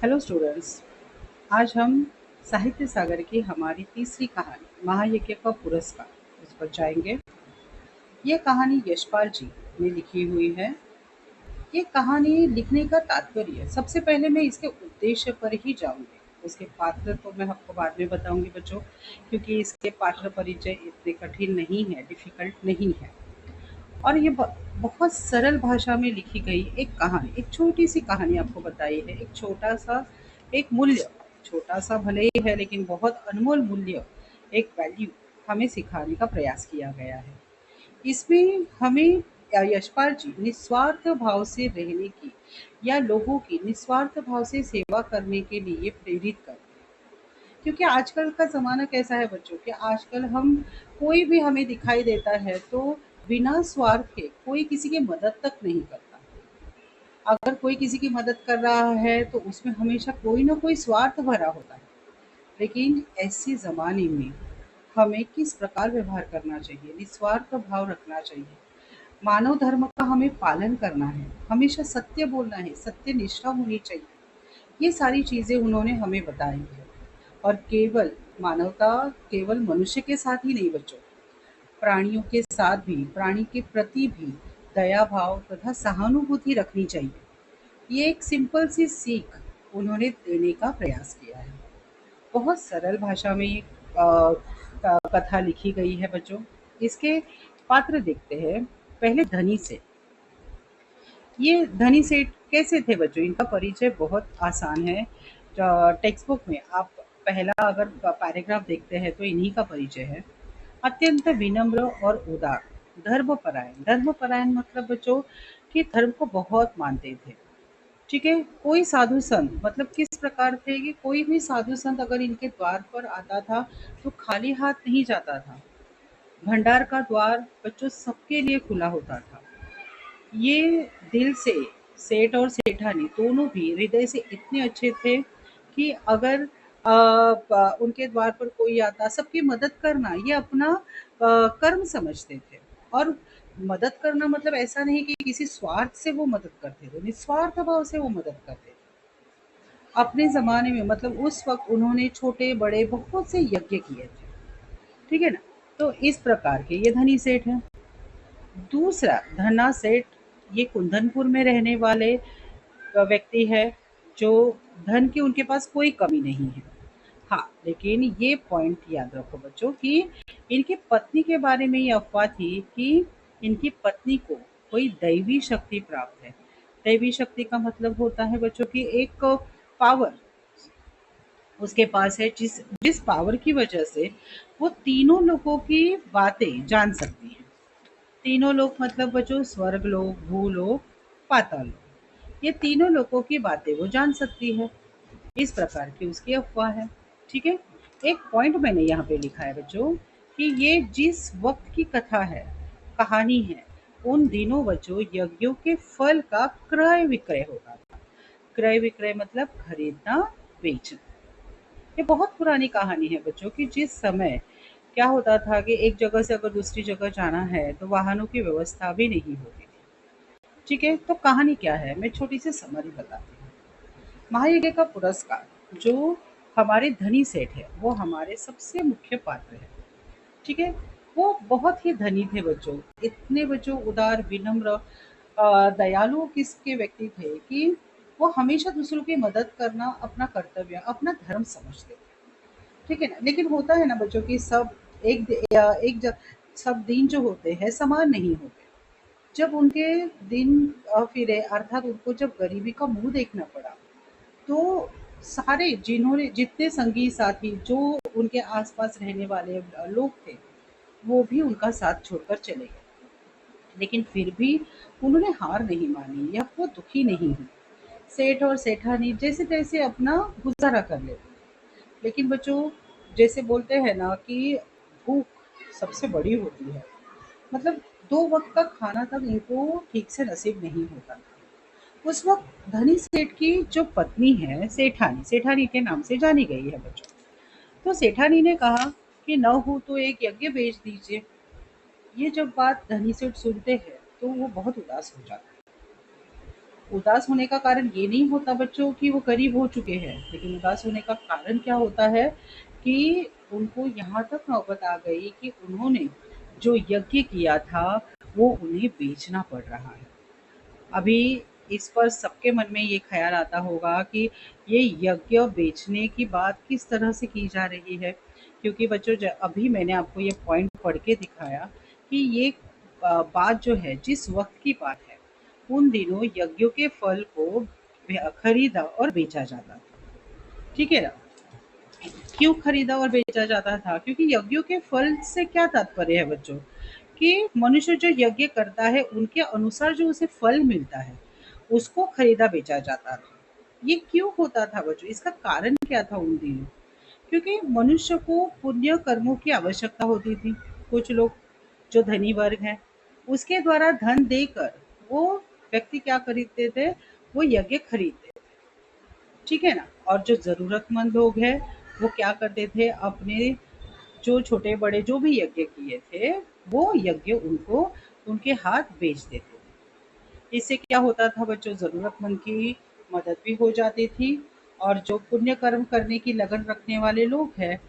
Hello students. आज हम साहित्य सागर की हमारी तीसरी कहानी महायज्ञ का पुरस्कार उस पर जाएंगे। ये कहानी यशपाल जी ने लिखी हुई है। ये कहानी लिखने का तात्पर्य, सबसे पहले मैं इसके उद्देश्य पर ही जाऊंगी। उसके पात्र तो मैं आपको बाद में बताऊंगी बच्चों, क्योंकि इसके पात्र परिचय इतने कठिन नहीं है, डिफिकल्ट नहीं है। और ये बहुत सरल भाषा में लिखी गई एक कहानी, एक छोटी सी कहानी आपको बताई है। एक छोटा सा एक मूल्य, छोटा सा भले ही है लेकिन बहुत अनमोल मूल्य, एक वैल्यू हमें सिखाने का प्रयास किया गया है। इसमें हमें यशपाल जी निस्वार्थ भाव से रहने की या लोगों की निस्वार्थ भाव से सेवा करने के लिए प्रेरित करते हैं। क्योंकि आजकल का ज़माना कैसा है बच्चों, कि आजकल हम कोई भी हमें दिखाई देता है तो बिना स्वार्थ के कोई किसी की मदद तक नहीं करता। अगर कोई किसी की मदद कर रहा है तो उसमें हमेशा कोई ना कोई स्वार्थ भरा होता है। लेकिन ऐसे ज़माने में हमें किस प्रकार व्यवहार करना चाहिए, निस्वार्थ भाव रखना चाहिए, मानव धर्म का हमें पालन करना है, हमेशा सत्य बोलना है, सत्य निष्ठा होनी चाहिए। ये सारी चीज़ें उन्होंने हमें बताई है। और केवल मानवता केवल मनुष्य के साथ ही नहीं बच्चों, प्राणियों के साथ भी, प्राणी के प्रति भी दया भाव तथा सहानुभूति रखनी चाहिए। ये एक सिंपल सी सीख उन्होंने देने का प्रयास किया है। बहुत सरल भाषा में ये कथा लिखी गई है बच्चों। इसके पात्र देखते हैं। पहले धनी से, ये धनी सेठ कैसे थे बच्चों, इनका परिचय बहुत आसान है। टेक्स्ट बुक में आप पहला अगर पैराग्राफ देखते हैं तो इन्हीं का परिचय है। अत्यंत विनम्र और उदार, धर्मपरायण। धर्मपरायण मतलब बच्चों कि धर्म को बहुत मानते थे। ठीक है। कोई साधु संत मतलब किस प्रकार थे कि कोई भी साधु संत अगर इनके द्वार पर आता था तो खाली हाथ नहीं जाता था। भंडार का द्वार बच्चों सबके लिए खुला होता था। ये दिल से, सेठ और सेठानी दोनों भी हृदय से इतने अच्छे थे कि अगर उनके द्वार पर कोई आता, सबकी मदद करना ये अपना कर्म समझते थे। और मदद करना मतलब ऐसा नहीं कि किसी स्वार्थ से वो मदद करते थे, निस्वार्थ भाव से वो मदद करते थे। अपने ज़माने में मतलब उस वक़्त उन्होंने छोटे-बड़े बहुत से यज्ञ किए थे। ठीक है ना? तो इस प्रकार के ये धनी सेठ हैं। दूसरा धन्ना सेठ, ये कुंदनपुर में रहने वाले व्यक्ति है, जो धन की उनके पास कोई कमी नहीं है। हाँ, लेकिन ये पॉइंट याद रखो बच्चों कि इनकी पत्नी के बारे में ये अफ़वाह थी कि इनकी पत्नी को कोई दैवी शक्ति प्राप्त है। दैवी शक्ति का मतलब होता है बच्चों की एक पावर उसके पास है, जिस जिस पावर की वजह से वो तीनों लोगों की बातें जान सकती है। तीनों लोग मतलब बच्चों स्वर्ग लोक, भूलोक, पाताल लोक, ये तीनों लोगों की बातें वो जान सकती है। इस प्रकार की उसकी अफ़वाह है। ठीक है? एक पॉइंट मैंने यहाँ पे लिखा है बच्चों कि ये जिस वक़्त की कथा है, कहानी है, उन दिनों बच्चों यज्ञों के फल का क्रय-विक्रय होता था। क्रय-विक्रय मतलब खरीदना, बेचना। ये बहुत पुरानी कहानी है बच्चों कि जिस समय क्या होता था कि एक जगह से अगर दूसरी जगह जाना है तो वाहनों की व्यवस्था भी नहीं होती थी। ठीक है? तो कहानी क्या है? मैं छोटी सी समरी बताती हूँ। महायज्ञ का पुरस्कार जो हमारे धनी सेठ है, वो हमारे सबसे मुख्य पात्र है। ठीक है? वो बहुत ही धनी थे बच्चों, इतने बच्चों उदार, विनम्र, दयालु किस्म के व्यक्ति थे कि वो हमेशा दूसरों की मदद करना अपना कर्तव्य, अपना धर्म समझते थे। ठीक है ना? लेकिन होता है ना बच्चों कि सब एक द या एक ज सब दिन जो होते हैं समान नहीं होते। जब उनके दिन फिरे, अर्थात उनको जब गरीबी का मुँह देखना पड़ा, तो सारे जिन्होंने जितने संगी साथी जो उनके आस-पास रहने वाले लोग थे, वो भी उनका साथ छोड़कर चले गए। लेकिन फिर भी उन्होंने हार नहीं मानी या वो दुखी नहीं हुए। सेठ और सेठानी जैसे-तैसे अपना गुज़ारा कर लेते। लेकिन बच्चों, जैसे बोलते हैं ना कि भूख सबसे बड़ी होती है। मतलब 2 वक़्त का खाना तक इनको ठीक से नसीब नहीं होता था। उस वक़्त धनी सेठ की जो पत्नी है सेठानी, सेठानी के नाम से जानी गई है बच्चों। तो सेठानी ने कहा कि न हो तो एक यज्ञ बेच दीजिए। ये जब बात धनी सेठ सुनते हैं तो वो बहुत उदास हो जाते हैं। उदास होने का कारण ये नहीं होता बच्चों कि वो गरीब हो चुके हैं, लेकिन उदास होने का कारण क्या होता है कि उनको यहाँ तक नौबत आ गई कि उन्होंने जो यज्ञ किया था, वो उन्हें बेचना पड़ रहा है। अभी इस पर सबके मन में ये ख़्याल आता होगा कि ये यज्ञ बेचने की बात किस तरह से की जा रही है। क्योंकि बच्चों अभी मैंने आपको ये पॉइंट पढ़ के दिखाया कि ये बात जो है जिस वक़्त की बात है, उन दिनों यज्ञों के फल को खरीदा और बेचा जाता था। ठीक है ना? क्यों खरीदा और बेचा जाता था? क्योंकि यज्ञों के फल से क्या तात्पर्य है बच्चों? कि मनुष्य जो यज्ञ करता है उनके अनुसार जो उसे फल मिलता है, उसको खरीदा बेचा जाता था। ये क्यों होता था बच्चों? इसका कारण क्या था उन दिनों? क्योंकि मनुष्य को पुण्य कर्मों की आवश्यकता होती थी। कुछ लोग जो धनी वर्ग हैं, उसके द्वारा धन देकर वो व्यक्ति क्या खरीदते थे? वो यज्ञ खरीदते, ठीक है ना? और जो ज़रूरतमंद लोग हैं, वो क्या करते थे? अपने जो छोटे-बड़े जो भी यज्ञ किए थे, वो यज्ञ उनको उनके हाथ बेच देते थे। इससे क्या होता था बच्चों? ज़रूरतमंद की मदद भी हो जाती थी और जो पुण्य कर्म करने की लगन रखने वाले लोग हैं,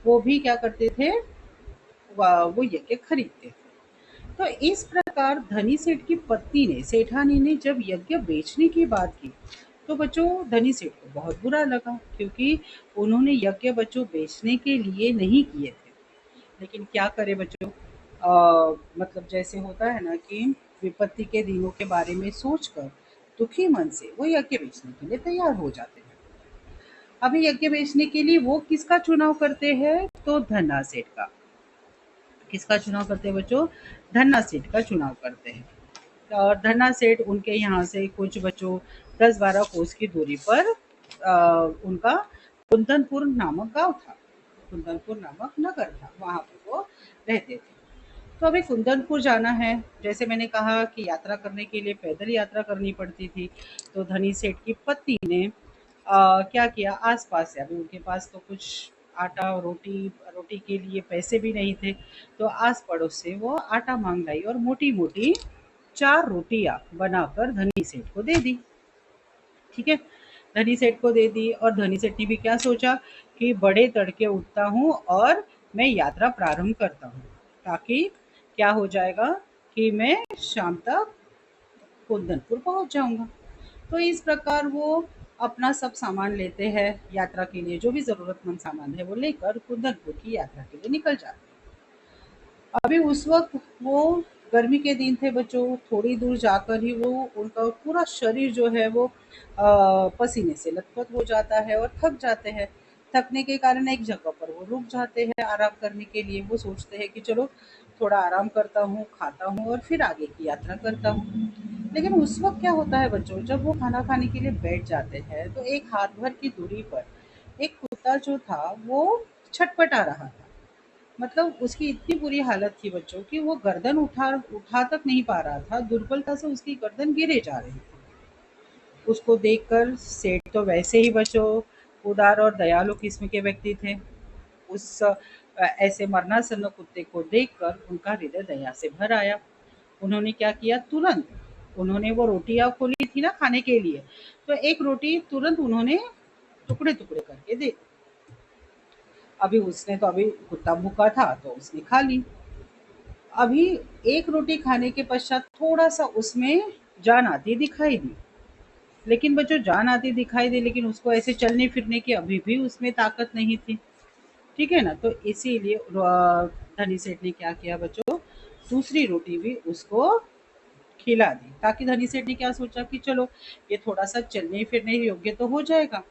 वो भी क्या करते थे? वो यज्ञ खरीदते थे। तो इस प्रकार धनी सेठ की पत्नी ने सेठानी ने जब यज्ञ बेचने की बात की, तो बच्चों धनी सेठ को बहुत बुरा लगा, क्योंकि उन्होंने यज्ञ बच्चों बेचने के लिए नहीं किए थे। लेकिन क्या करे बच्चों, मतलब जैसे होता है ना कि विपत्ति के दिनों के बारे में सोचकर दुखी मन से वो यज्ञ बेचने के लिए तैयार हो जाते हैं। अभी यज्ञ बेचने के लिए वो किसका चुनाव करते हैं? तो धन्ना सेठ का। किसका चुनाव करते हैं बच्चों? धन्ना सेठ का चुनाव करते हैं। और धन्ना सेठ उनके यहाँ से कुछ बच्चों 10-12 कोस की दूरी पर उनका कुंदनपुर नामक गांव था। कुंदनपुर नामक नगर था, वहां पे वो रहते थे। तो अभी कुंदनपुर जाना है, जैसे मैंने कहा कि यात्रा करने के लिए पैदल यात्रा करनी पड़ती थी। तो धनी सेठ की पत्नी ने क्या किया, आस-पास से, अभी उनके पास तो कुछ आटा और रोटी रोटी के लिए पैसे भी नहीं थे, तो आस-पड़ोस से वो आटा माँग लाई और मोटी-मोटी 4 रोटियाँ बनाकर धनी सेठ को दे दी। ठीक है? धनी सेठ को दे दी और धनी सेठ ने भी क्या सोचा कि बड़े तड़के उठता हूँ और मैं यात्रा प्रारंभ करता हूँ, ताकि क्या हो जाएगा कि मैं शाम तक कुंदनपुर पहुँच जाऊँगा। तो इस प्रकार वो अपना सब सामान लेते हैं यात्रा के लिए, जो भी ज़रूरतमंद सामान है वो लेकर कुंदनपुर की यात्रा के लिए निकल जाते हैं। अभी उस वक़्त वो गर्मी के दिन थे बच्चों, थोड़ी दूर जाकर ही वो उनका पूरा शरीर जो है वो पसीने से लथपथ हो जाता है और थक जाते हैं। थकने के कारण एक जगह पर वो रुक जाते हैं आराम करने के लिए। वो सोचते हैं कि चलो थोड़ा आराम करता हूँ, खाता हूँ और फिर आगे की यात्रा करता हूँ। लेकिन उस वक़्त क्या होता है बच्चों, जब वो खाना खाने के लिए बैठ जाते हैं, तो एक हाथ भर की दूरी पर एक कुत्ता जो था वो छटपटा रहा था। मतलब उसकी इतनी बुरी हालत थी बच्चों कि वो गर्दन उठा उठा तक नहीं पा रहा था, दुर्बलता से उसकी गर्दन गिरे जा रही थी। उसको देखकर सेठ तो वैसे ही बच्चों उदार और दयालु किस्म के व्यक्ति थे। उस ऐसे मरनासन्न कुत्ते को देखकर उनका हृदय दया से भर आया। उन्होंने क्या किया, तुरंत उन्होंने वो रोटियाँ खोली थी ना खाने के लिए, तो एक रोटी तुरंत उन्होंने टुकड़े-टुकड़े करके दे दी। अभी उसने तो, अभी कुत्ता भूखा था तो उसने खा ली। अभी एक रोटी खाने के पश्चात थोड़ा-सा उसमें जान आती दिखाई दी। लेकिन बच्चों जान आती दिखाई दी, लेकिन उसको ऐसे चलने-फिरने की अभी भी उसमें ताकत नहीं थी। ठीक है ना? तो इसीलिए धनी सेठ ने क्या किया बच्चों, दूसरी रोटी भी उसको खिला दी, ताकि धनी सेठ ने क्या सोचा कि चलो ये थोड़ा-सा चलने-फिरने योग्य तो हो जाएगा,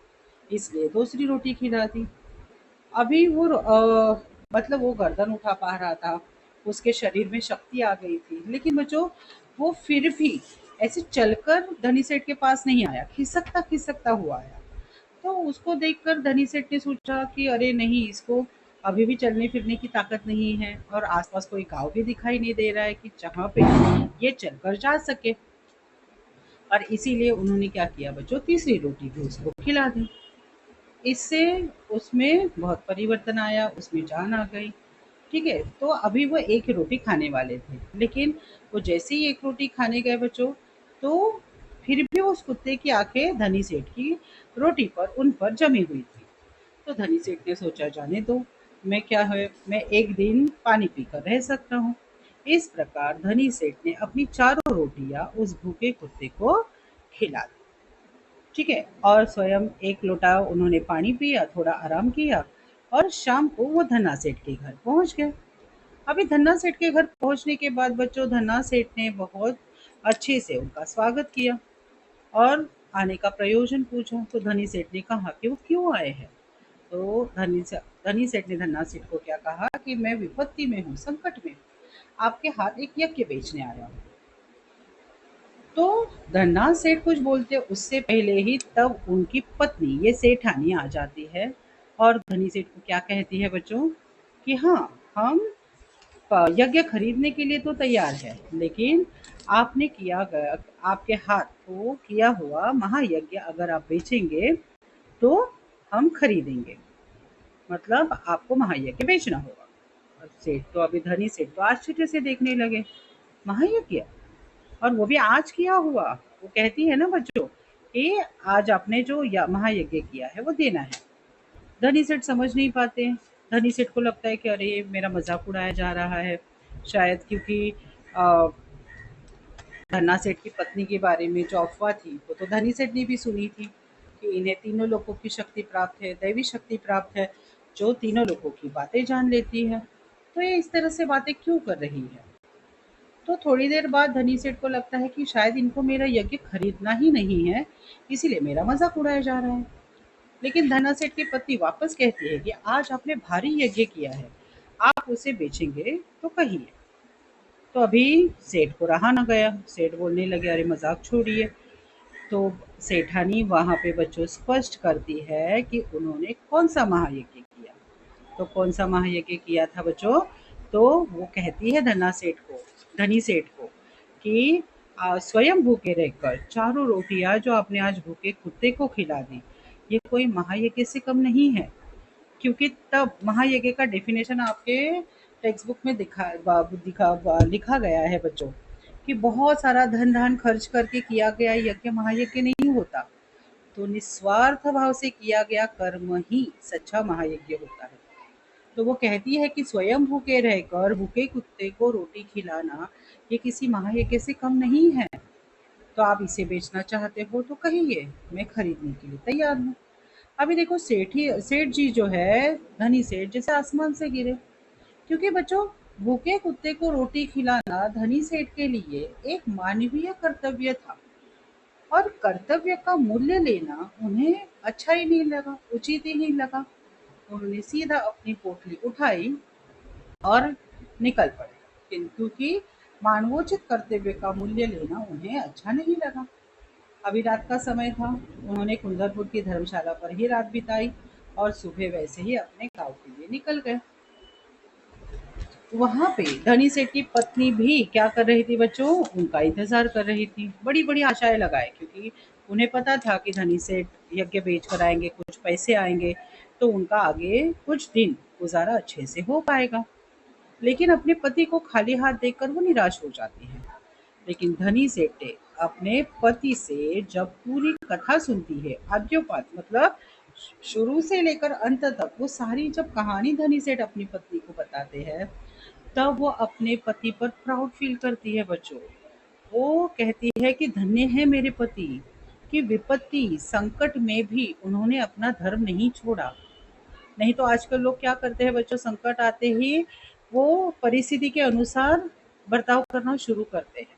इसलिए दूसरी रोटी खिला दी। अभी वो मतलब वो गर्दन उठा पा रहा था, उसके शरीर में शक्ति आ गई थी, लेकिन बच्चों वो फिर भी ऐसे चलकर धनी सेठ के पास नहीं आया, खिसकता-खिसकता हुआ आया। तो उसको देखकर धनी सेठ ने सोचा कि अरे नहीं, इसको अभी भी चलने-फिरने की ताकत नहीं है और आस-पास कोई गाँव भी दिखाई नहीं दे रहा है कि जहाँ पे ये चलकर जा सके। और इसीलिए उन्होंने क्या किया बच्चों, तीसरी रोटी भी उसको खिला दी। इससे उसमें बहुत परिवर्तन आया, उसमें जान आ गई। ठीक है? तो अभी वो एक ही रोटी खाने वाले थे, लेकिन वो जैसे ही एक रोटी खाने गए बच्चों, तो फिर भी उस कुत्ते की आंखें धनी सेठ की रोटी पर उन पर जमी हुई थी। तो धनी सेठ ने सोचा, जाने दो, मैं क्या है, मैं एक दिन पानी पीकर रह सकता हूँ। इस प्रकार धनी सेठ ने अपनी चारों रोटियां उस भूखे कुत्ते को खिला दी। ठीक है, और स्वयं एक लोटा उन्होंने पानी पिया, थोड़ा आराम किया, और शाम को वो धन्ना सेठ के घर पहुंच गए। अभी धन्ना सेठ के घर पहुंचने के बाद बच्चों, धन्ना सेठ ने बहुत अच्छे से उनका स्वागत किया और आने का प्रयोजन पूछा। तो धनी सेठ ने कहा कि वो क्यों आए हैं। तो धनी सेठ ने धन्ना सेठ को क्या कहा कि मैं विपत्ति में हूँ, संकट में हूँ, आपके हाथ एक यज्ञ बेचने आया हूँ। तो धन्ना सेठ कुछ बोलते उससे पहले ही तब उनकी पत्नी ये सेठानी आ जाती है और धनी सेठ को क्या कहती है बच्चों कि हाँ, हम यज्ञ खरीदने के लिए तो तैयार है, लेकिन आपने किया गया, आपके हाथ को किया हुआ महायज्ञ अगर आप बेचेंगे तो हम खरीदेंगे, मतलब आपको महायज्ञ बेचना होगा। और सेठ तो अभी धनी सेठ तो आश्चर्य से देखने लगे, महायज्ञ, और वो भी आज किया हुआ। वो कहती है ना बच्चों कि आज आपने जो महायज्ञ किया है वो देना है। धनी सेठ समझ नहीं पाते। धनी सेठ को लगता है कि अरे मेरा मजाक उड़ाया जा रहा है, शायद क्योंकि अ, धन्ना सेठ की पत्नी के बारे में जो अफवाह थी वो तो धनी सेठ ने भी सुनी थी कि इन्हें तीनों लोगों की शक्ति प्राप्त है, दैवी शक्ति प्राप्त है, जो तीनों लोगों की बातें जान लेती है। तो ये इस तरह से बातें क्यों कर रही है। तो थोड़ी देर बाद धनी सेठ को लगता है कि शायद इनको मेरा यज्ञ खरीदना ही नहीं है, इसीलिए मेरा मजाक उड़ाया जा रहा है। लेकिन धना सेठ की पत्नी वापस कहती है कि आज आपने भारी यज्ञ किया है, आप उसे बेचेंगे तो कहिए। तो अभी सेठ को रहा ना गया, सेठ बोलने लगे, अरे मजाक छोड़िए। तो सेठानी वहां पे बच्चों स्पष्ट करती है कि उन्होंने कौन सा महायज्ञ किया। तो कौन सा महायज्ञ किया था बच्चों। तो वो कहती है धनी सेठ को कि स्वयं भूखे रहकर चारों रोटियां जो आपने आज भूखे कुत्ते को खिला दी, ये कोई महायज्ञ से कम नहीं है। क्योंकि तब महायज्ञ का डेफिनेशन आपके टेक्स्ट बुक में लिखा गया है बच्चों कि बहुत सारा धन धान खर्च करके किया गया यज्ञ महायज्ञ नहीं होता। तो निस्वार्थ भाव से किया गया कर्म ही सच्चा महायज्ञ होता है। तो वो कहती है कि स्वयं भूखे रहकर भूखे कुत्ते को रोटी खिलाना ये किसी महायज्ञ से कम नहीं है। तो आप इसे बेचना चाहते हो तो कहिए, मैं खरीदने के लिए तैयार हूँ। अभी देखो सेठ जी जो है, धनी सेठ जैसे आसमान से गिरे। क्योंकि बच्चों, भूखे कुत्ते को रोटी खिलाना धनी सेठ के लिए एक मानवीय कर्तव्य था, और कर्तव्य का मूल्य लेना उन्हें अच्छा ही नहीं लगा, उचित ही नहीं लगा। उन्होंने सीधा अपनी पोटली उठाई और निकल पड़े, क्योंकि मानवोचित कर्तव्य का मूल्य लेना उन्हें अच्छा नहीं लगा। अभी रात का समय था, उन्होंने कुंदरपुर की धर्मशाला पर ही रात बिताई और सुबह वैसे ही अपने गांव के लिए निकल गए। वहां पे धनी सेठ की पत्नी भी क्या कर रही थी बच्चों, उनका इंतजार कर रही थी, बड़ी बड़ी आशाएं लगाए, क्योंकि उन्हें पता था कि धनी सेठ यज्ञ बेच कर आएंगे, कुछ पैसे आएंगे, तो उनका आगे कुछ दिन गुजारा अच्छे से हो पाएगा। लेकिन अपने पति को खाली हाथ देखकर वो निराश हो जाती है। लेकिन धनी सेठ अपने पति से जब पूरी कथा सुनती है, आद्योपात मतलब शुरू से लेकर अंत तक, वो सारी जब कहानी धनी सेठ अपनी पत्नी को बताते हैं, तब वो अपने पति पर प्राउड फील करती है बच्चों। वो कहती है कि धन्य है मेरे पति, कि विपत्ति संकट में भी उन्होंने अपना धर्म नहीं छोड़ा। नहीं तो आजकल लोग क्या करते हैं बच्चों, संकट आते ही वो परिस्थिति के अनुसार बर्ताव करना शुरू करते हैं।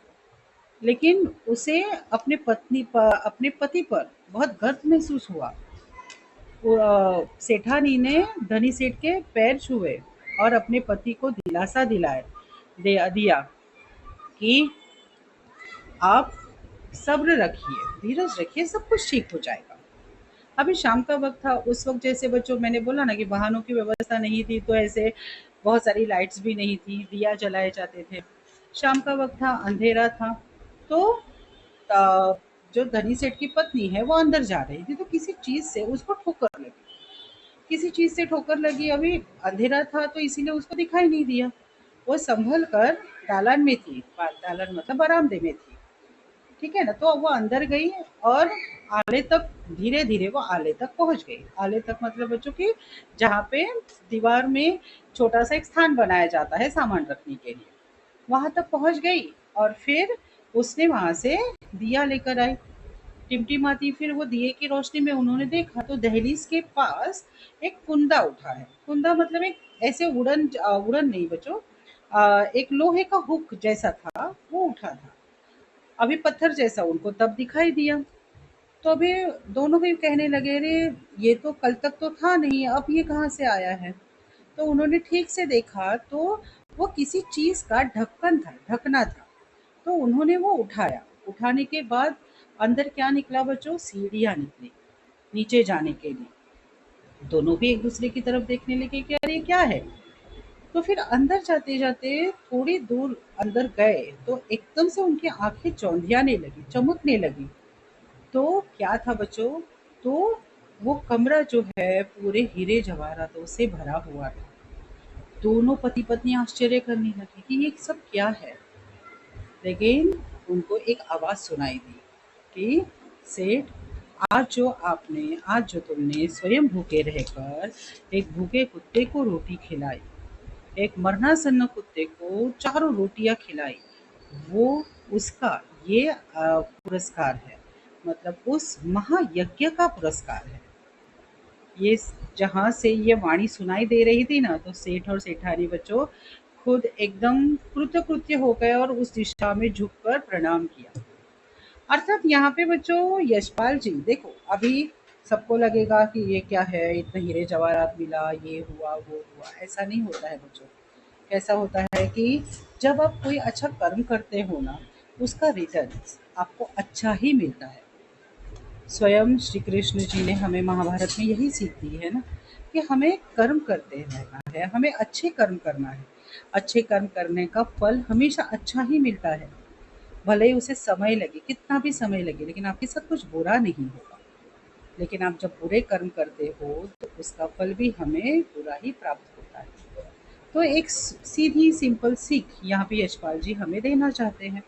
लेकिन उसे अपने पति पर बहुत गर्व महसूस हुआ। वो, सेठानी ने धनी सेठ के पैर छुए और अपने पति को दिलासा दिया कि आप सब्र रखिए, धीरज रखिए, सब कुछ ठीक हो जाएगा। अभी शाम का वक्त था, उस वक्त जैसे बच्चों मैंने बोला ना कि वाहनों की व्यवस्था नहीं थी, तो ऐसे बहुत सारी लाइट्स भी नहीं थी, दिया जलाए जाते थे। शाम का वक्त था, अंधेरा था। तो जो धनी सेठ की पत्नी है वो अंदर जा रही थी, तो किसी चीज से उसको ठोकर लगी। किसी चीज से ठोकर लगी, अभी अंधेरा था तो इसीलिए उसको दिखाई नहीं दिया। वो संभल कर दालान में थी, दालान मतलब बरामदे में थी। ठीक है ना। तो वो अंदर गई और आले तक, धीरे धीरे वो आले तक पहुंच गई। आले तक मतलब बच्चों की, जहाँ पे दीवार में छोटा सा एक स्थान बनाया जाता है सामान रखने के लिए, वहां तक पहुंच गई। और फिर उसने वहां से दिया लेकर आई, टिमटिमाती। फिर वो दिए की रोशनी में उन्होंने देखा तो दहलीज के पास एक कुंदा उठा है। कुंदा मतलब एक ऐसे उड़न नहीं बच्चों, एक लोहे का हुक जैसा था, वो उठा था। अभी पत्थर जैसा उनको तब दिखाई दिया। तो अभी दोनों भी कहने लगे, अरे ये तो कल तक तो था नहीं, अब ये कहाँ से आया है। तो उन्होंने ठीक से देखा तो वो किसी चीज का ढक्कन था, ढकना था। तो उन्होंने वो उठाया। उठाने के बाद अंदर क्या निकला बच्चों? सीढ़ियाँ निकली नीचे जाने के लिए। दोनों भी एक दूसरे की तरफ देखने लगे कि अरे ये क्या है। तो फिर अंदर जाते जाते थोड़ी दूर अंदर गए तो एकदम से उनकी आंखें चौंधियाने लगी, चमकने लगी। तो क्या था बच्चों? तो वो कमरा जो है पूरे हीरे जवाहरातों से भरा हुआ था। दोनों पति पत्नी आश्चर्य करने लगे कि ये सब क्या है। लेकिन उनको एक आवाज सुनाई दी कि सेठ, आज जो तुमने स्वयं भूखे रहकर एक भूखे कुत्ते को रोटी खिलाई, एक मरनासन्न कुत्ते को चारों रोटियां खिलाई, वो उसका ये पुरस्कार है। मतलब उस महायज्ञ का पुरस्कार है ये। जहाँ से ये वाणी सुनाई दे रही थी ना, तो सेठ और सेठानी बच्चों खुद एकदम कृतकृत्य हो गए और उस दिशा में झुककर प्रणाम किया। अर्थात यहाँ पे बच्चों यशपाल जी देखो, अभी सबको लगेगा कि ये क्या है, इतने हीरे जवाहरात मिला, ये हुआ वो हुआ। ऐसा नहीं होता है बच्चों। कैसा होता है कि जब आप कोई अच्छा कर्म करते हो ना, उसका रिटर्न आपको अच्छा ही मिलता है। स्वयं श्री कृष्ण जी ने हमें महाभारत में यही सीख दी है ना, कि हमें कर्म करते रहना है, हमें अच्छे कर्म करना है। अच्छे कर्म करने का फल हमेशा अच्छा ही मिलता है। भले ही उसे समय लगे, कितना भी समय लगे, लेकिन आपके साथ कुछ बुरा नहीं होगा। लेकिन आप जब बुरे कर्म करते हो तो उसका फल भी हमें बुरा ही प्राप्त होता है। तो एक सीधी सिंपल सीख यहाँ पे यशपाल जी हमें देना चाहते हैं।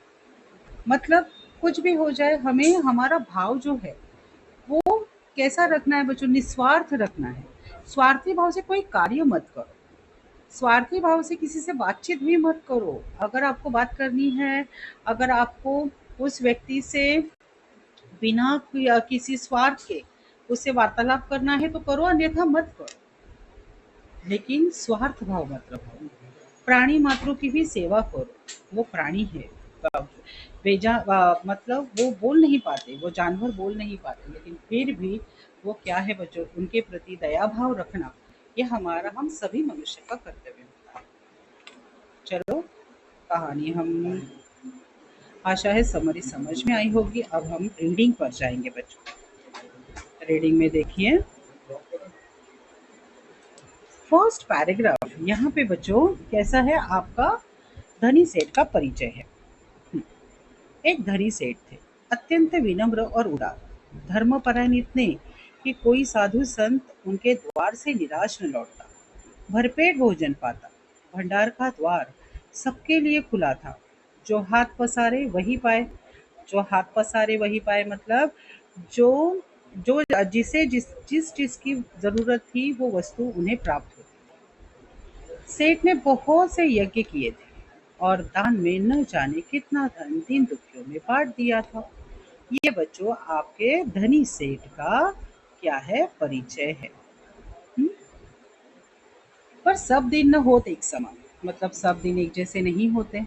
मतलब कुछ भी हो जाए, हमें हमारा भाव जो है वो कैसा रखना है बच्चों? निस्वार्थ रखना है। स्वार्थी भाव से कोई कार्य मत करो। स्वार्थी भाव से किसी से बातचीत भी मत करो। अगर आपको बात करनी है, अगर आपको उस व्यक्ति से बिना किसी स्वार्थ के उससे वार्तालाप करना है तो करो, अन्यथा मत करो। लेकिन स्वार्थ भाव मत रखो। प्राणी मात्रों की भी सेवा करो। वो प्राणी है, मतलब वो बोल नहीं पाते, वो जानवर बोल नहीं पाते, लेकिन फिर भी वो क्या है बच्चों, उनके प्रति दया भाव रखना, ये हमारा, हम सभी मनुष्य का कर्तव्य होता है। चलो, कहानी हम, आशा है समरी समझ में आई होगी। अब हम रीडिंग पर जाएंगे बच्चों। रीडिंग में देखिए, फर्स्ट पैराग्राफ यहाँ पे बच्चों कैसा है आपका? धनी सेठ का परिचय है। एक धनी सेठ थे, अत्यंत विनम्र और उदार, धर्मपरायण इतने कि कोई साधु संत उनके द्वार से निराश न लौटता। भरपेट भोजन पाता। भंडार का द्वार सबके लिए खुला था। जो हाथ पसारे वही पाए। जो हाथ पसारे वही पाए मतलब जो जो जिसे जिस जिस चीज की जरूरत थी वो वस्तु उन्हें प्राप्त होती। सेठ ने बहुत से यज्ञ किए थे और दान में न जाने कितना धन दीन दुखियों में बांट दिया था। ये बच्चों आपके धनी सेठ का क्या है? परिचय है। हम्म? पर सब दिन न होते एक समान। मतलब सब दिन एक जैसे नहीं होते।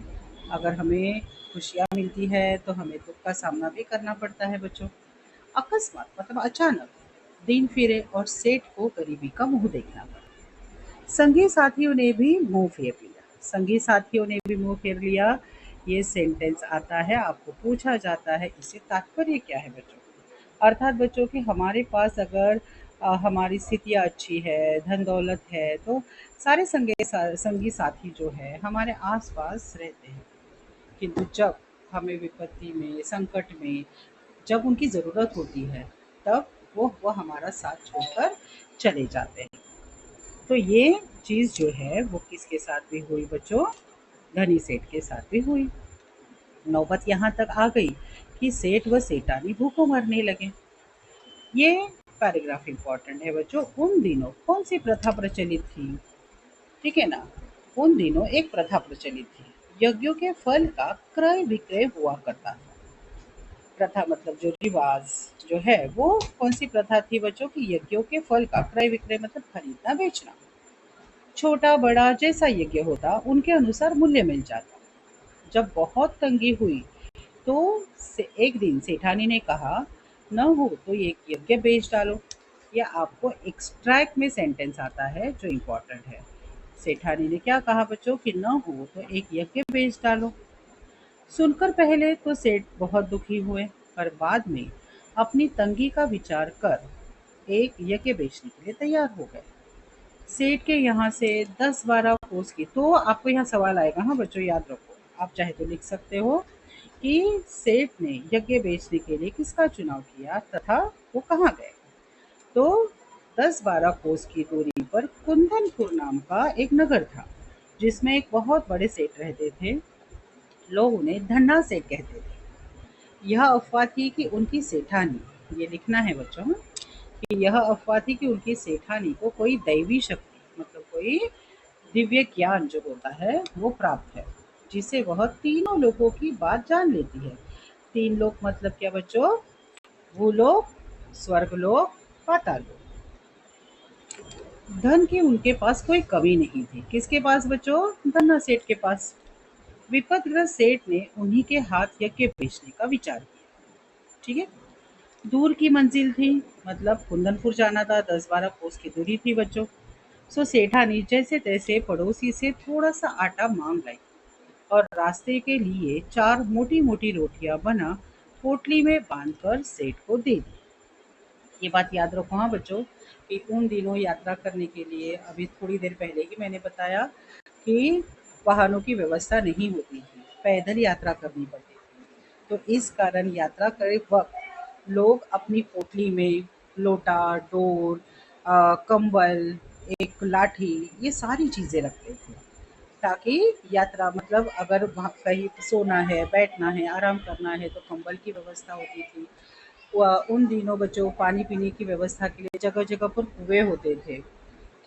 अगर हमें खुशियाँ मिलती है तो हमें दुख का सामना भी करना पड़ता है बच्चों। अकस्मात मतलब अचानक दिन फिरे और सेठ को गरीबी का मुंह देखना पड़ा। संगी साथियों ने भी मुंह फेर लिया। संगी साथियों ने भी मुंह फेर लिया। ये सेंटेंस आता है, आपको पूछा जाता है इससे तात्पर्य क्या है बच्चों? अर्थात बच्चों कि हमारे पास अगर हमारी स्थितियाँ अच्छी है, धन दौलत है, तो सारे संगी साथी जो है हमारे आस-पास रहते हैं। किंतु जब हमें विपत्ति में, संकट में, जब उनकी ज़रूरत होती है, तब वो हमारा साथ छोड़कर चले जाते हैं। तो ये चीज़ जो है वो किसके साथ भी हुई बच्चों? धनी सेठ के साथ भी हुई। नौबत यहाँ तक आ गई कि सेठ व सेठानी भूखों मरने लगे। ये पैराग्राफ इंपॉर्टेंट है बच्चों। उन दिनों कौन सी प्रथा प्रचलित थी? ठीक है ना? उन दिनों एक प्रथा प्रचलित थी। यज्ञों के फल का क्रय विक्रय हुआ करता था। प्रथा मतलब जो रिवाज जो है वो कौन सी प्रथा थी बच्चों की? यज्ञों के फल का क्रय विक्रय मतलब खरीदना बेचना। छोटा बड़ा जैसा यज्ञ होता उनके अनुसार मूल्य मिल जाता। जब बहुत तंगी हुई तो एक दिन सेठानी ने कहा, न हो तो ये यज्ञ बेच डालो। या आपको एक्सट्रैक्ट में सेंटेंस आता है जो इम्पोर्टेंट है। सेठानी ने क्या कहा बच्चों कि न हो तो एक यज्ञ बेच डालो। सुनकर पहले तो सेठ बहुत दुखी हुए, पर बाद में अपनी तंगी का विचार कर एक यज्ञ बेचने के लिए तैयार हो गए। सेठ के यहाँ से 10-12 कोस की, तो आपको यहाँ सवाल आएगा, हाँ बच्चों याद रखो, आप चाहे तो लिख सकते हो कि सेठ ने यज्ञ बेचने के लिए किसका चुनाव किया तथा वो कहाँ गए। तो 10-12 कोस की दूरी पर कुंदनपुर नाम का एक नगर था, जिसमें एक बहुत बड़े सेठ रहते थे। लोग उन्हें धन्ना सेठ कहते थे। यह अफवाह थी कि उनकी सेठानी, ये लिखना है बच्चों, कि यह अफवाह थी कि उनकी सेठानी को कोई दैवी शक्ति मतलब कोई दिव्य ज्ञान जो होता है वो प्राप्त है, जिसे वह तीनों लोगों की बात जान लेती है। तीन लोक मतलब क्या बच्चों? भूलोक, स्वर्गलोक, पाताल लोक। धन की उनके पास कोई कमी नहीं थी। किसके पास बच्चों? धन्ना सेठ के पास। विपदग्रस्त सेठ ने उन्हीं के हाथ यज्ञ बेचने का विचार किया। ठीक है। दूर की मंजिल थी, मतलब कुंदनपुर जाना था, 10-12 कोस की दूरी थी बच्चों। सो सेठानी जैसे तैसे पड़ोसी से थोड़ा सा आटा मांग लाई और रास्ते के लिए 4 मोटी मोटी रोटियां बना पोटली में बांधकर सेठ को दे दी। ये बात याद रखो हाँ बच्चों, कि उन दिनों यात्रा करने के लिए, अभी थोड़ी देर पहले ही मैंने बताया कि वाहनों की व्यवस्था नहीं होती थी, पैदल यात्रा करनी पड़ती थी। तो इस कारण यात्रा करे वक्त लोग अपनी पोटली में लोटा, डोर, कंबल, एक लाठी, ये सारी चीज़ें रखते थे, ताकि यात्रा मतलब अगर वहाँ कहीं सोना है, बैठना है, आराम करना है तो कंबल की व्यवस्था होती थी। उन दिनों बच्चों पानी पीने की व्यवस्था के लिए जगह जगह पर कुएं होते थे।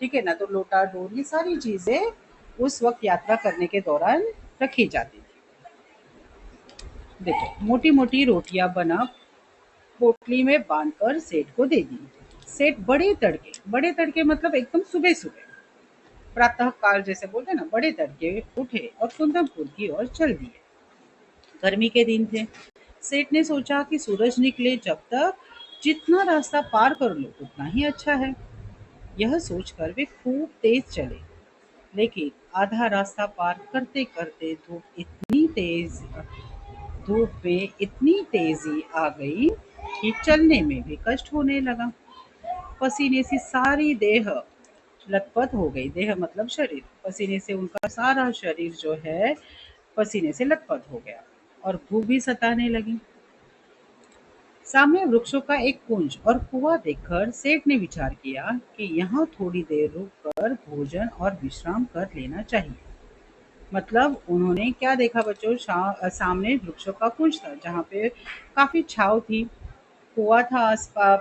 ठीक है ना? तो लोटा, डोर, ये सारी चीज़ें उस वक्त यात्रा करने के दौरान रखी जाती थी। देखो, मोटी मोटी रोटियां बना पोटली में बांधकर सेठ को दे दी। सेठ बड़े तड़के मतलब एकदम सुबह सुबह, प्रातः काल जैसे बोलते हैं ना, बड़े तड़के उठे और कुंदनपुर की ओर चल दिए। गर्मी के दिन थे। सेठ ने सोचा कि सूरज निकले जब तक जितना रास्ता पार कर लो उतना ही अच्छा है। यह सोचकर वे खूब तेज चले, लेकिन आधा रास्ता पार करते करते धूप में इतनी तेजी आ गई कि चलने में भी कष्ट होने लगा। पसीने से सारी देह लथपथ हो गई। देह मतलब शरीर। पसीने से उनका सारा शरीर जो है पसीने से लथपथ हो गया और भूख भी सताने लगी। सामने वृक्षों का एक कुंज और कुआं देखकर सेठ ने विचार किया कि यहाँ थोड़ी देर रुककर भोजन और विश्राम कर लेना चाहिए। मतलब उन्होंने क्या देखा बच्चों? सामने वृक्षों का कुंज था जहाँ पे काफी छाँव थी, कुआं था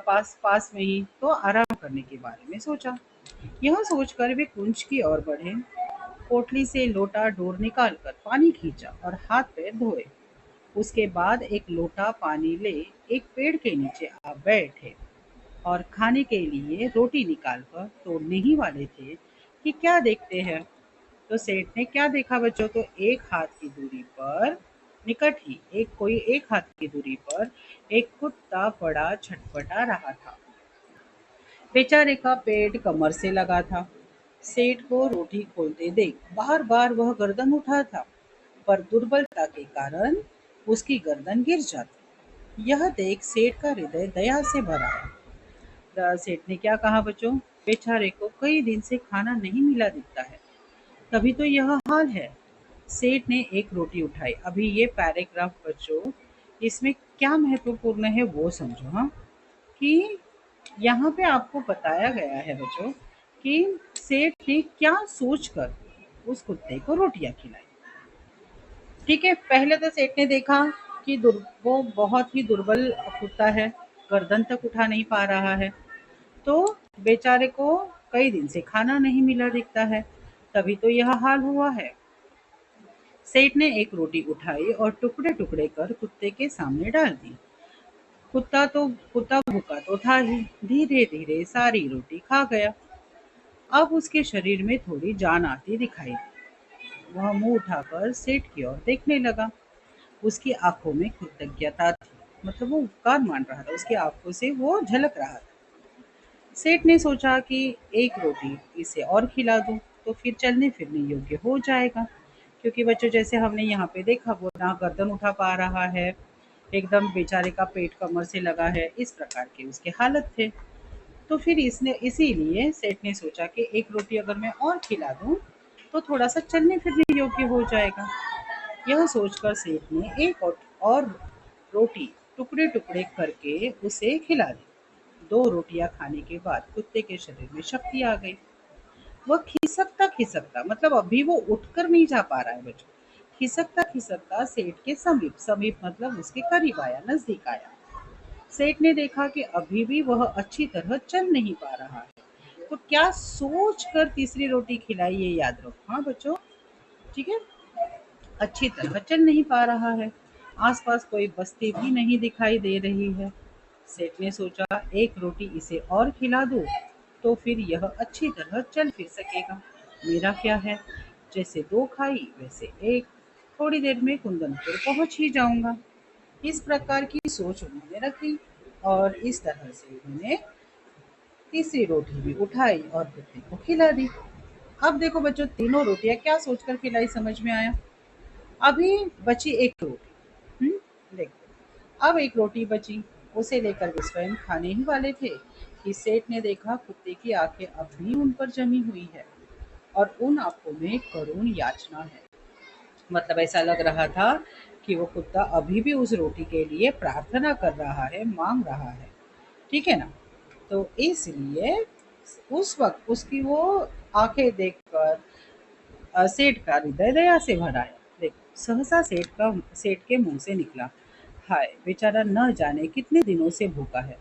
पास पास में ही, तो आराम करने के बारे में सोचा। यह सोचकर वे कुंज की ओर बढ़े। पोटली से लोटा डोर निकालकर पानी खींचा और हाथ पैर धोए। उसके बाद एक लोटा पानी ले एक पेड़ के नीचे आ बैठे और खाने के लिए रोटी निकालकर तोड़ने ही वाले थे कि क्या देखते हैं। तो सेठ ने क्या देखा बच्चों? तो एक हाथ की दूरी पर, निकट ही एक हाथ की दूरी पर एक कुत्ता बड़ा छटपटा रहा था। बेचारे का पेट कमर से लगा था। सेठ को रोटी खोलते देख बार बार वह गर्दन उठा था, पर दुर्बलता के कारण उसकी गर्दन गिर जाती। यह देख सेठ का हृदय दया से भरा। सेठ ने क्या कहा बच्चों? बेचारे को कई दिन से खाना नहीं मिला दिखता है, तभी तो यह हाल है। सेठ ने एक रोटी उठाई। अभी ये पैराग्राफ बच्चों, इसमें क्या महत्वपूर्ण है वो समझो हाँ, कि यहाँ पे आपको बताया गया है बच्चों कि सेठ ने क्या सोचकर उस कुत्ते को रोटियां खिलाई। ठीक है, पहले तो सेठ ने देखा वो बहुत ही दुर्बल कुत्ता है, गर्दन तक उठा नहीं पा रहा है। तो बेचारे को कई दिन से खाना नहीं मिला दिखता है, तभी तो यह हाल हुआ है। सेठ ने एक रोटी उठाई और टुकड़े टुकड़े कर कुत्ते के सामने डाल दी। कुत्ता भूखा तो था ही, धीरे धीरे सारी रोटी खा गया। अब उसके शरीर में थोड़ी जान आती दिखाई दी। वह मुंह उठाकर सेठ की ओर देखने लगा। उसकी आंखों में कृतज्ञता थी, मतलब वो उपकार मान रहा था, उसकी आंखों से वो झलक रहा था। सेठ ने सोचा कि एक रोटी इसे और खिला दूं तो फिर चलने फिरने योग्य हो जाएगा, क्योंकि बच्चों जैसे हमने यहाँ पे देखा वो ना गर्दन उठा पा रहा है, एकदम बेचारे का पेट कमर से लगा है, इस प्रकार के उसके हालत थे। तो फिर इसने इसीलिए सेठ ने सोचा कि एक रोटी अगर मैं और खिला दूं तो थोड़ा सा चलने फिरने योग्य हो जाएगा। यह सोचकर सेठ ने एक और रोटी टुकड़े टुकड़े करके उसे खिला दी। 2 रोटियां खाने के बाद कुत्ते के शरीर में शक्ति आ गई। वह खिसकता खिसकता, मतलब अभी वो उठकर नहीं जा पा रहा है बच्चों, खिसकता खिसकता सेठ के समीप समीप मतलब उसके करीब आया, नजदीक आया। सेठ ने देखा कि अभी भी वह अच्छी तरह चल नहीं पा रहा है। तो क्या सोच कर तीसरी रोटी खिलाई, ये याद रखो, हाँ बच्चों, ठीक है। अच्छी तरह चल नहीं पा रहा है। आसपास कोई बस्ती भी नहीं दिखाई दे रही है। सेठ ने सोचा एक रोटी इसे और खिला दूं तो फिर यह अच्छी तरह चल फिर सकेगा। मेरा क्या है, जैसे 2 खाई वैसे एक, थोड़ी देर में कुंदनपुर पहुंच ही जाऊंगा। इस प्रकार की सोच उन्होंने रखी और इस तरह से उन्होंने तीसरी रोटी भी उठाई और कुत्ते को खिला दी। अब देखो बच्चों, तीनों रोटियां क्या सोचकर खिलाई समझ में आया। अभी बची एक रोटी, देखो अब एक रोटी बची, उसे लेकर वे स्वयं खाने ही वाले थे कि सेठ ने देखा कुत्ते की आंखें अब भी उन पर जमी हुई है और उन आंखों में करुण याचना है। मतलब ऐसा लग रहा था कि वो कुत्ता अभी भी उस रोटी के लिए प्रार्थना कर रहा है, मांग रहा है, ठीक है ना। तो इसलिए उस वक्त उसकी वो आंखें देखकर सेठ का हृदय दया से भरा है। देखो सहसा सेठ के मुंह से निकला, हाय बेचारा न जाने कितने दिनों से भूखा है।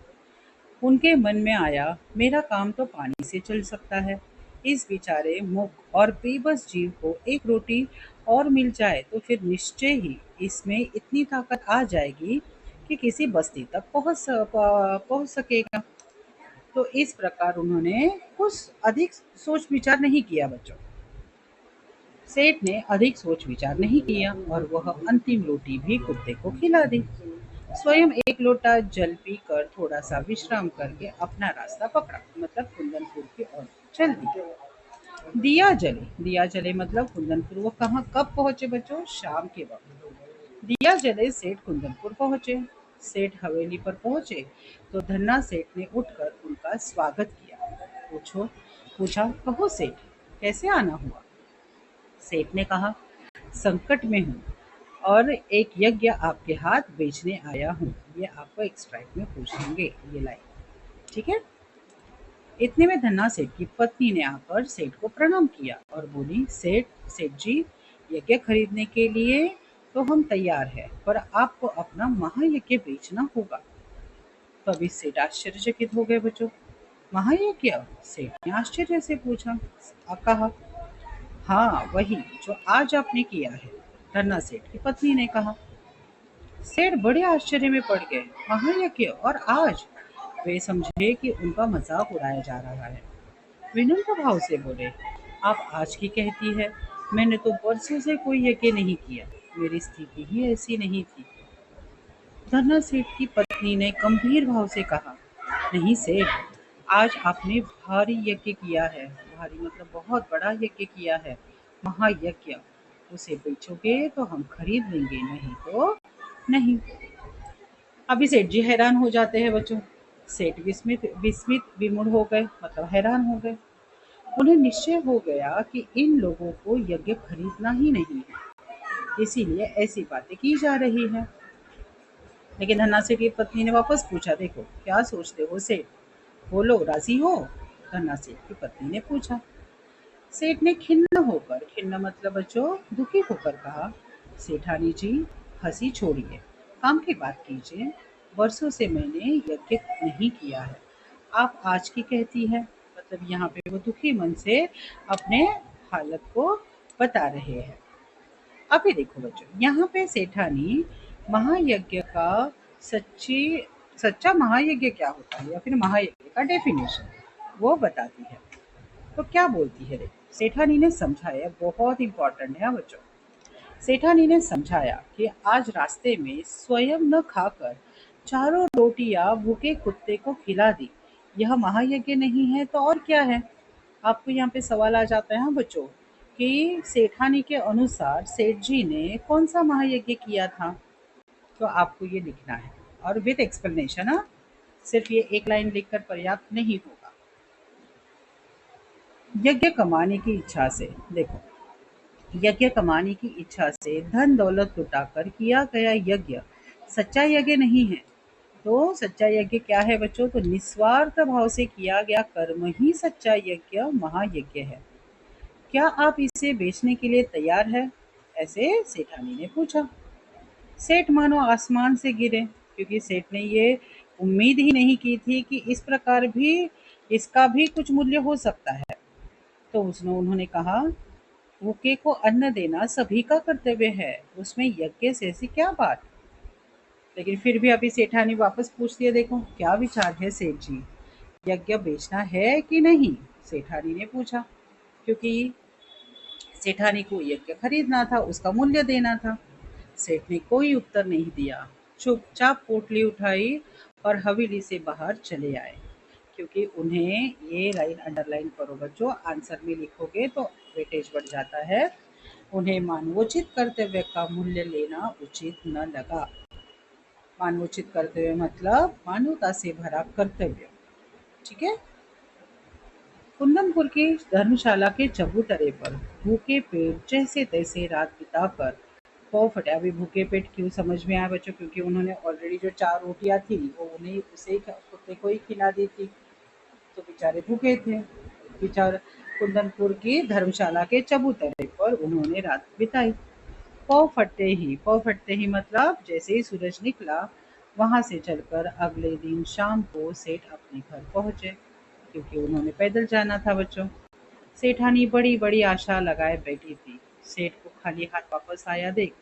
उनके मन में आया, मेरा काम तो पानी से चल सकता है, इस बेचारे मूक और बेबस जीव को एक रोटी और मिल जाए तो फिर निश्चय ही इसमें इतनी ताकत आ जाएगी कि किसी बस्ती तक पहुंच सकेगा। तो इस प्रकार उन्होंने कुछ अधिक सोच विचार नहीं किया बच्चों। सेठ ने अधिक सोच विचार नहीं किया और वह अंतिम रोटी भी कुत्ते को खिला दी। स्वयं एक लोटा जल पीकर थोड़ा सा विश्राम करके अपना रास्ता पकड़ा, मतलब कुंदनपुर की ओर चल दिया। दिया जले मतलब कुंदनपुर वो कहाँ कब पहुंचे बच्चों, शाम के वक्त। दिया जले सेठ कुंदनपुर पहुंचे। सेठ हवेली पर पहुंचे तो धन्ना सेठ ने उठकर उनका स्वागत किया। पूछो पूछा, कहो सेठ, कैसे आना हुआ। सेठ ने कहा, संकट में हूँ और एक यज्ञ आपके हाथ बेचने आया हूँ। ये आपको एक स्ट्राइक में पूछ लेंगे ये लाइन, ठीक है। इतने में धन्ना सेठ की पत्नी ने आकर सेठ को प्रणाम किया और बोली, सेठ जी, यज्ञ खरीदने के लिए तो हम तैयार हैं, पर आपको अपना महायज्ञ बेचना होगा। तो अभी सेठ आश्चर्यचकित हो गए बच्चों। महायज्ञ, सेठ ने आश्चर्य से पूछा, कहा, हाँ वही जो आज आपने किया है, धन्ना सेठ की पत्नी ने कहा। सेठ बड़े आश्चर्य में पड़ गए, महायज्ञ और आज। वे समझे कि उनका मजाक उड़ाया जा रहा है। विनम्र भाव से बोले, आप आज की कहती है, मैंने तो बरसों से कोई यज्ञ नहीं किया, मेरी स्थिति ही ऐसी नहीं थी। धन्ना सेठ की पत्नी ने गंभीर भाव से कहा, नहीं सेठ, आज आपने भारी यज्ञ किया है, भारी मतलब बहुत बड़ा यज्ञ किया है, महायज्ञ। उसे बेचोगे तो हम खरीद लेंगे, नहीं तो नहीं। अभी सेठ जी हैरान हो जाते हैं बच्चों। सेठ विस्मित विस्मित विमुड़ हो गए, मतलब हैरान हो गए। उन्हें निश्चय हो गया कि इन लोगों को यज्ञ खरीदना ही नहीं है, इसीलिए ऐसी बातें की जा रही है। लेकिन धन्ना सेठ की पत्नी ने वापस पूछा, देखो क्या सोचते हो सेठ, बोलो राजी हो। धन्ना सेठ की पत्नी ने पूछा। सेठ ने खिन्न मतलब बच्चों दुखी होकर कहा, सेठानी जी, हंसी छोड़िए, काम की बात कीजिए, वर्षों से मैंने यज्ञ नहीं किया है, आप आज की कहती है। मतलब यहाँ पे वो दुखी मन से अपने हालत को बता रहे हैं। अभी देखो बच्चों, यहाँ पे सेठानी महायज्ञ का सच्ची सच्चा महायज्ञ क्या होता है या फिर महायज्ञ का डेफिनेशन वो बताती है। तो क्या बोलती है, देखो सेठानी ने समझाया, बहुत इंपॉर्टेंट है बच्चों। सेठानी ने समझाया कि आज रास्ते में स्वयं न खाकर चारों रोटियां भूखे कुत्ते को खिला दी, यह महायज्ञ नहीं है तो और क्या है। आपको यहाँ पे सवाल आ जाता है हाँ बच्चों, कि सेठानी के अनुसार सेठ जी ने कौन सा महायज्ञ किया था। तो आपको ये लिखना है और विद एक्सप्लेनेशन। हाँ, सिर्फ ये एक लाइन लिखकर पर्याप्त नहीं होगा। यज्ञ कमाने की इच्छा से, देखो यज्ञ कमाने की इच्छा से धन दौलत लुटाकर किया गया यज्ञ सच्चा यज्ञ नहीं है। तो सच्चा यज्ञ क्या है बच्चों, तो निस्वार्थ भाव से किया गया कर्म ही सच्चा यज्ञ महायज्ञ है। क्या आप इसे बेचने के लिए तैयार है, ऐसे सेठानी ने पूछा। सेठ मानो आसमान से गिरे, क्योंकि सेठ ने ये उम्मीद ही नहीं की थी कि इस प्रकार भी इसका भी कुछ मूल्य हो सकता है। तो उसने उन्होंने कहा, भूखे को अन्न देना सभी का कर्तव्य है, उसमें यज्ञ से ऐसी क्या बात। लेकिन फिर भी अभी सेठानी वापस पूछती है, देखो क्या विचार है सेठ जी, यज्ञ बेचना है कि नहीं, सेठानी ने पूछा। क्योंकि सेठानी को यज्ञ खरीदना था, उसका मूल्य देना था। सेठ ने कोई उत्तर नहीं दिया, चुपचाप पोटली उठाई और हवेली से बाहर चले आए। क्योंकि उन्हें, ये लाइन अंडरलाइन करो बच्चों, आंसर में लिखोगे तो वेटेज बढ़ जाता है। उन्हें मानवोचित कर्तव्य का मूल्य लेना उचित न लगा। मानवोचित कर्तव्य मतलब मानवता से भरा कर्तव्य। ठीक है। कुंदनपुर की धर्मशाला के चबूतरे पर भूखे पेट जैसे तैसे रात बिताकर पाँव फटे। अभी भूखे पेट क्यों समझ में आया बच्चों, क्योंकि उन्होंने ऑलरेडी जो 4 रोटियां थी वो उन्हें उसे ही कुत्ते को ही खिला दी थी, तो बेचारे भूखे थे। बेचारे कुंदनपुर की धर्मशाला के चबूतरे पर उन्होंने रात बिताई। पाँव फटते ही मतलब जैसे ही सूरज निकला, वहां से चलकर अगले दिन शाम को सेठ अपने घर पहुंचे, क्योंकि उन्होंने पैदल जाना था बच्चों। सेठानी बड़ी बड़ी आशा लगाए बैठी थी, सेठ को खाली हाथ वापस आया देख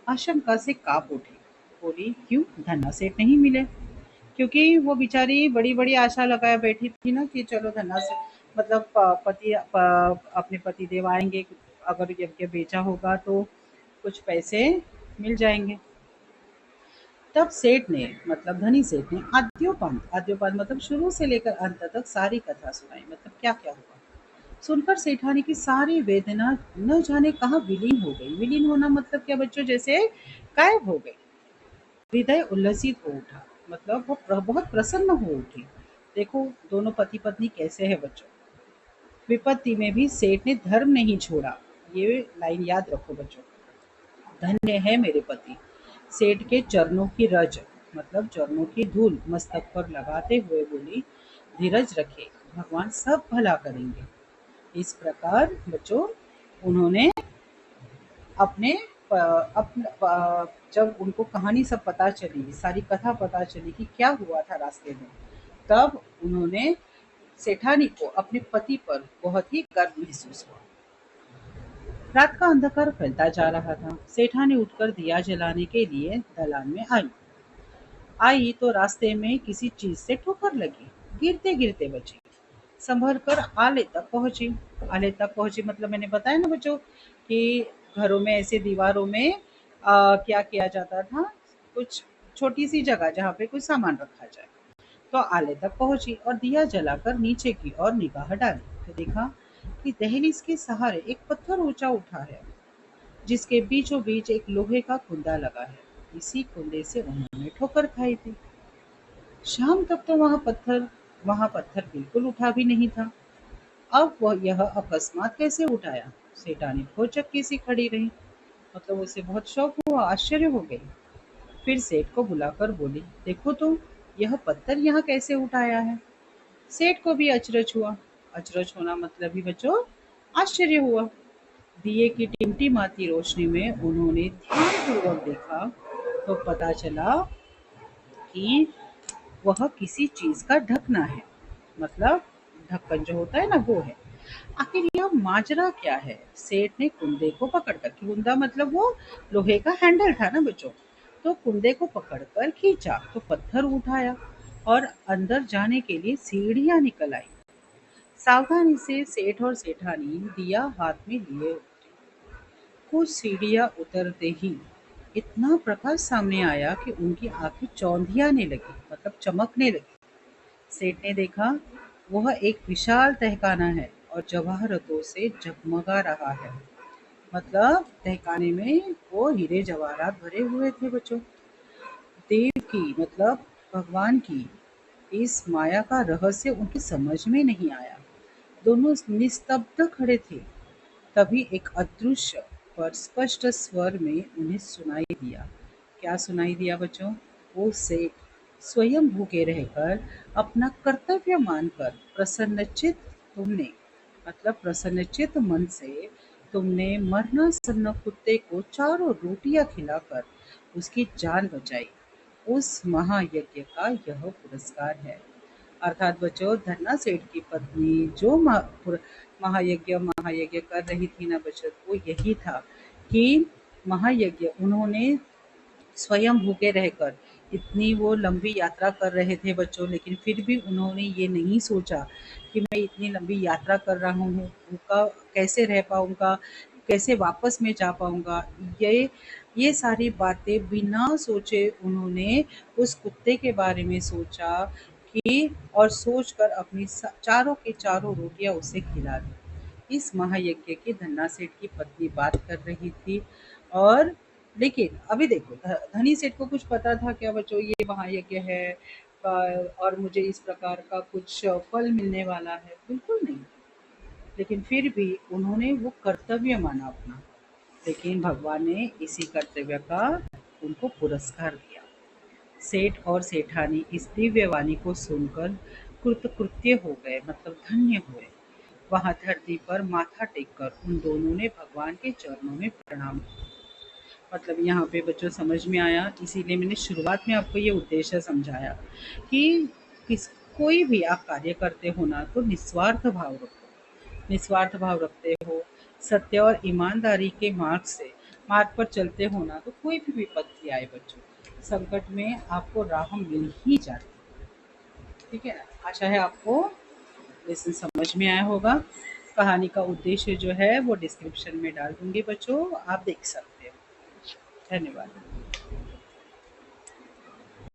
आशंका से कांप उठी। बोली, क्यों धन्ना सेठ नहीं मिले। क्योंकि वो बेचारी बड़ी बड़ी आशा लगाए बैठी थी ना कि चलो धन्ना से मतलब अपने पति देव आएंगे, अगर यज्ञ बेचा होगा तो कुछ पैसे मिल जाएंगे। तब सेठ ने, मतलब धनी सेठ ने आद्योपांत मतलब शुरू से लेकर अंत तक सारी कथा सुनाई, मतलब क्या क्या हुआ। सुनकर सेठानी की सारी वेदना न जाने कहाँ विलीन हो गई। विलीन होना मतलब क्या बच्चों, जैसे गायब हो गई। हृदय उल्लसित हो उठा, मतलब वो बहुत प्रसन्न हो उठी। देखो दोनों पति पत्नी कैसे है बच्चों। विपत्ति में भी सेठ ने धर्म नहीं छोड़ा, ये लाइन याद रखो बच्चों। धन्य है मेरे पति। सेठ के चरणों की रज, मतलब चरणों की धूल मस्तक पर लगाते हुए बोली, धीरज रखे, भगवान सब भला करेंगे। इस प्रकार बच्चों उन्होंने अपने जब उनको कहानी सब पता चली, सारी कथा पता चली कि क्या हुआ था रास्ते में, तब उन्होंने सेठानी को अपने पति पर बहुत ही गर्व महसूस हुआ। रात का अंधकार फैलता जा रहा था। सेठानी उठकर दिया जलाने के लिए दलान में आई तो रास्ते में किसी चीज से ठोकर लगी, गिरते गिरते बची। संभल कर आले तक पहुंची मतलब मैंने बताया ना बच्चों कि घरों में ऐसे दीवारों में क्या किया जाता था, कुछ छोटी सी जगह जहाँ पे कुछ सामान रखा जाए। तो आले तक पहुंची और दिया जलाकर नीचे की ओर निगाह डाली तो देखा कि दहलीज के सहारे एक पत्थर ऊंचा उठा है, जिसके बीचों बीच एक लोहे का कुंदा लगा है। इसी कुंदे से उन्होंने ठोकर खाई थी। शाम तक तो वहां पत्थर बिल्कुल उठा भी नहीं था। अब वह यह अकस्मात कैसे उठाया। सेठानी बहुत चक्की सी खड़ी रही, मतलब उसे बहुत शौक हुआ, आश्चर्य हो गई। फिर सेठ को बुलाकर बोली, देखो तो यह पत्थर यहाँ कैसे उठाया है। सेठ को भी अचरज हुआ। अचरज होना मतलब ही बच्चों आश्चर्य हुआ। दिए की टिमटिमाती रोशनी में उन्होंने ध्यानपूर्वक देखा तो पता चला कि वह किसी चीज का ढकना है, मतलब ढक्कन जो होता है ना वो है। आखिर यह माजरा क्या है? सेठ ने कुंदे को पकड़कर, कुंदा मतलब वो लोहे का हैंडल था ना बच्चों, तो कुंदे को पकड़कर खींचा तो पत्थर उठाया और अंदर जाने के लिए सीढ़ियां निकल आई। सावधानी से सेठ और सेठानी दिया हाथ में लिए कुछ सीढ़ियां उतरते ही इतना प्रकाश सामने आया कि उनकी आंखें चौंधियाने लगी, मतलब चमकने लगी। सेठ ने देखा वह एक विशाल तहखाना है और जवाहरतों से जगमगा रहा है। मतलब तहखाने में वो हीरे जवाहरात भरे हुए थे बच्चों। देव की मतलब भगवान की इस माया का रहस्य उनकी समझ में नहीं आया। दोनों निस्तब्ध खड़े थे। तभी एक अदृश्य पर स्पष्ट स्वर में उन्हें सुनाई दिया। क्या सुनाई दिया बच्चों? वो सेठ स्वयं भूखे रहकर अपना कर्तव्य मानकर प्रसन्नचित मन से तुमने मरनासन्न कुत्ते को चारों रोटियां खिलाकर उसकी जान बचाई। उस महायज्ञ का यह पुरस्कार है। अर्थात बच्चों, धन्ना सेठ की पत्नी जो महायज्ञ महायज्ञ कर रही थी ना बच्चों, वो यही था कि महायज्ञ उन्होंने स्वयं भूखे रहकर इतनी वो लंबी यात्रा कर रहे थे बच्चों, लेकिन फिर भी उन्होंने ये नहीं सोचा कि मैं इतनी लंबी यात्रा कर रहा हूँ, भूखा कैसे रह पाऊंगा, कैसे वापस में जा पाऊंगा। ये सारी बातें बिना सोचे उन्होंने उस कुत्ते के बारे में सोचा कि और सोचकर अपनी चारों की चारों रोटियां उसे खिला दी। इस महायज्ञ की धन्ना सेठ की पत्नी बात कर रही थी। और लेकिन अभी देखो, धनी सेठ को कुछ पता था क्या बच्चों ये महायज्ञ है और मुझे इस प्रकार का कुछ फल मिलने वाला है? बिल्कुल नहीं। लेकिन फिर भी उन्होंने वो कर्तव्य माना अपना। लेकिन भगवान ने इसी कर्तव्य का उनको पुरस्कार दिया। सेठ और सेठानी इस दिव्य वाणी को सुनकर कृतकृत्य हो गए, मतलब धन्य हुए। वहां धरती पर माथा टेककर उन दोनों ने भगवान के चरणों में प्रणाम किया। मतलब यहाँ पे बच्चों समझ में आया, इसीलिए मैंने शुरुआत में आपको ये उद्देश्य समझाया कि किस कोई भी आप कार्य करते हो ना तो निस्वार्थ भाव रखो। निस्वार्थ भाव रखते हो, सत्य और ईमानदारी के मार्ग पर चलते हो ना तो कोई भी विपत्ति आए बच्चों, संकट में आपको राह मिल ही जाती है। ठीक है ना? आशा है आपको लेसन समझ में आया होगा। कहानी का उद्देश्य जो है वो डिस्क्रिप्शन में डाल दूंगी बच्चों, आप देख सकते हो। धन्यवाद।